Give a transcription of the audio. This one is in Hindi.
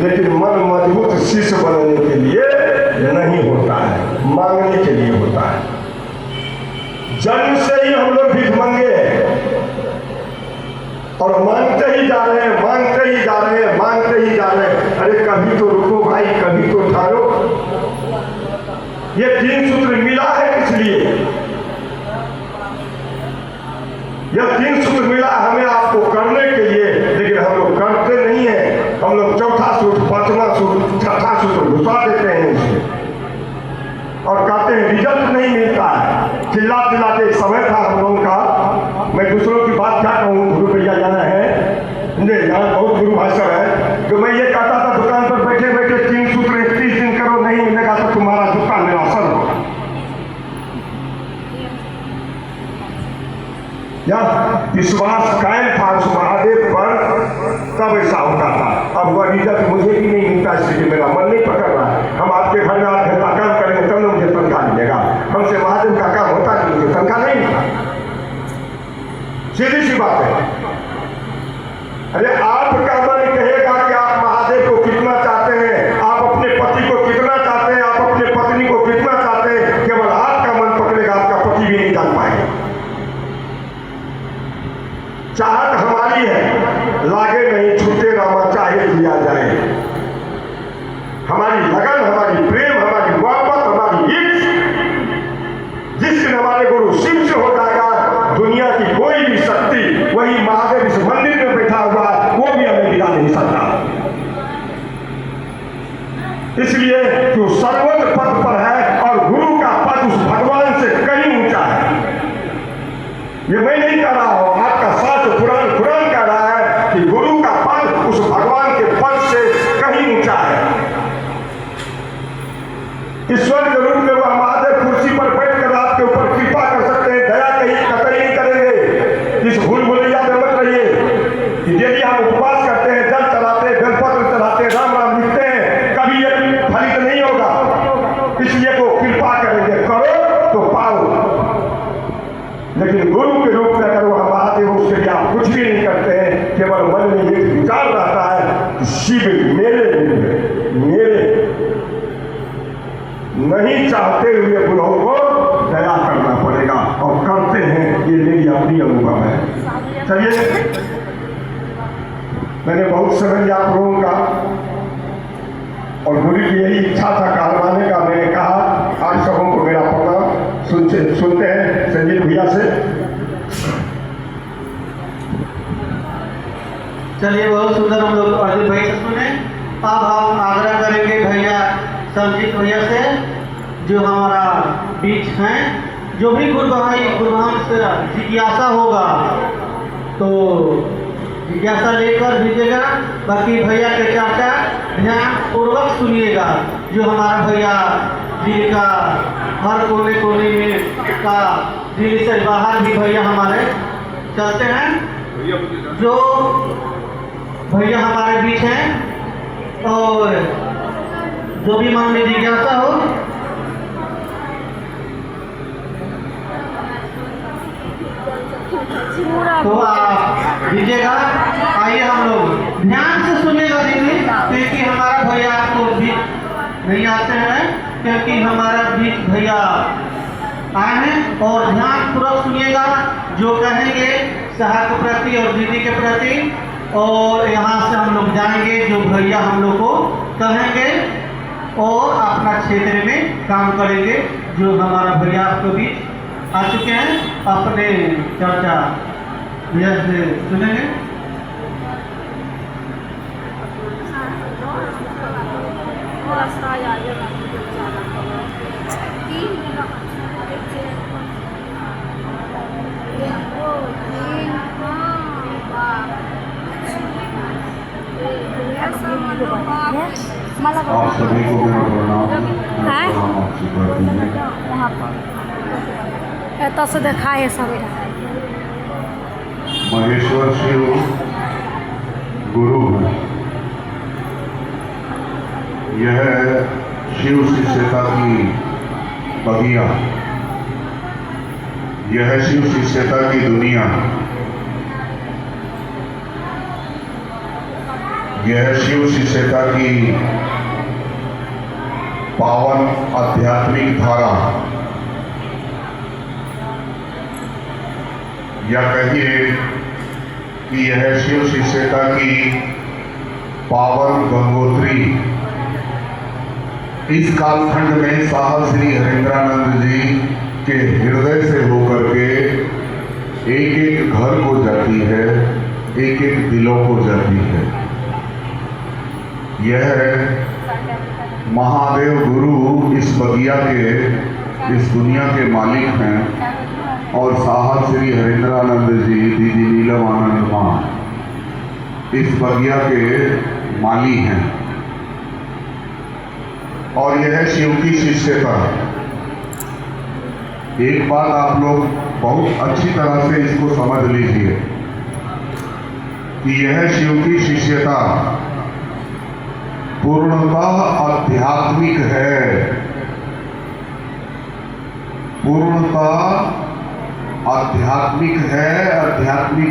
लेकिन मन मजबूत शिष्य बनने के लिए नहीं होता है, मांगने के लिए होता है। जन्म से ही हम लोग भीख मांगे हैं और मांगते ही जा रहे हैं, मांगते ही जा रहे हैं, मांगते ही जा रहे हैं। अरे कभी तो रुको भाई, कभी तो ठहरो। ये 3 सूत्र मिला है किस लिए? यह 3 सूत्र मिला हमें आपको करने के लिए, लेकिन हम लोग करते नहीं है। हम लोग चौथा सूत्र, 5वां सूत्र, 6ठा सूत्र घुसा देते हैं इसमें और कहते हैं रिजल्ट नहीं मिलता है। चिल्ला चिल्ला के समय था हम लोगों का, मैं दूसरों की बात क्या कहूँ, गुरु भैया जाना है, यहाँ बहुत गुरु भाषण है। जो मैं ये कहता था दुकान पर बैठे बैठे 3 सूत्र 31 दिन करो, नहीं मिलेगा तो तुम्हारा जूता मेरा सर होगा। या विश्वास कायम था उस महादेव पर, तब ऐसा होता था। अब वह रिजल्ट मुझे भी नहीं मिलता, इसलिए मेरा मन नहीं पकड़ रहा है। हम आपके घर में 8 घंटा काम करेंगे तब मुझे तनख्वाह मिलेगा, हमसे महादेव का काम होता नहीं, मुझे तनख्वाह नहीं मिलता। सीधी सी बात है। अरे आपका मन कहेगा कि आप महादेव को कितना चाहते हैं, आप अपने पति को कितना चाहते हैं, आप अपने पत्नी को कितना चाहते हैं, केवल आपका मन पकड़ेगा, आपका पति भी नहीं जान पाएगा। चाहत हमारी है, लागे नहीं छूटे रामा चाहे दिया जाए। हमारी लगन, हमारी प्रेम, हमारी मोहब्बत, हमारी इच्छा जिस दिन हमारे गुरु शिव से हो जाएगा, दुनिया की कोई भी शक्ति, वही महादेव इस मंदिर में बैठा हुआ है, वो भी हमें गिरा नहीं सकता। इसलिए कि वो सर्वोच्च पद पर है और गुरु का पद उस भगवान से कहीं ऊंचा है। ये मैं नहीं कह रहा हूं, आपका शास्त्र पुराण कह रहा है कि गुरु का पद उस भगवान के पद से कहीं ऊंचा है। ईश्वर के रूप में वह महादेव कुर्सी पर बैठकर आपके ऊपर कृपा कर सकते हैं, दया कहीं कतई नहीं करेंगे। इस भूल भुलैया में मत रहिए कि यदि हम उपवास करते हैं, जल चढ़ाते हैं, बेलपत्र चढ़ाते हैं, राम राम लिखते हैं, कभी ये फलित नहीं होगा। इसलिए को कृपा करेंगे, करो तो पाओ। लेकिन गुरु के रूप में अगर वह महादेव, उसके लिए आप कुछ भी नहीं करते हैं, केवल मन में एक विचार रहता है कि शिव मेरे नहीं चाहते हुए बुढ़ों को दया करना पड़ेगा, और करते हैं। ये मेरी अपनी अनुभव है। चलिए, मैंने बहुत समझ लिया आप लोगों का, और गुरु की यही इच्छा था कहलवाने का। मैंने कहा आज सबों को मेरा प्रणाम। सुनते हैं संजीत भैया से। चलिए, बहुत सुंदर हम लोग अर्जुन भाई से सुने। अब हम आग्रह करेंगे भैया संजीत भैया से, जो हमारा बीच हैं, जो भी गुरुभान से जिज्ञासा होगा तो जिज्ञासा लेकर भेजेगा। बाकी भैया के चर्चा ध्यान पूर्वक सुनिएगा। जो हमारा भैया दिल्ली का हर कोने कोने में का, दिल्ली से बाहर भी भैया हमारे चलते हैं, जो भैया हमारे बीच हैं, और जो भी मन में जिज्ञासा हो तो आप दीजिएगा। आइए हम लोग ध्यान से सुनिएगा दीदी, क्योंकि हमारा भैया आपको भी नहीं आते हैं, क्योंकि हमारा बीच भैया आए हैं। और ध्यान पूर्वक सुनिएगा जो कहेंगे साहब के प्रति और दीदी के प्रति, और यहाँ से हम लोग जाएंगे जो भैया हम लोग को कहेंगे, और अपना क्षेत्र में काम करेंगे। जो हमारा भैया आपको बीच आ चुके हैं, अपने चर्चा भैया से सुनेंगे। आप सभी को मेरा प्रणाम। एत से देखा है सवेरा महेश्वर शिव गुरु है। यह शिव शिष्यता की बगिया, यह शिव शिष्यता की दुनिया। यह शिव शिष्यता की पावन आध्यात्मिक धारा, या कहिए कि यह शिव शिष्यता की पावन गंगोत्री इस कालखंड में साहब श्री हरेंद्रानंद जी के हृदय से होकर के एक एक घर को जाती है, एक एक दिलों को जाती है। यह महादेव गुरु इस बगिया के, इस दुनिया के मालिक हैं और साहब श्री हरेंद्रानंद जी, दीदी नीलम आनंद मां इस बगिया के माली हैं। और यह शिव की शिष्यता, एक बात आप लोग बहुत अच्छी तरह से इसको समझ लीजिए कि यह शिव की शिष्यता पूर्णतः आध्यात्मिक है, पूर्णतः आध्यात्मिक है, आध्यात्मिक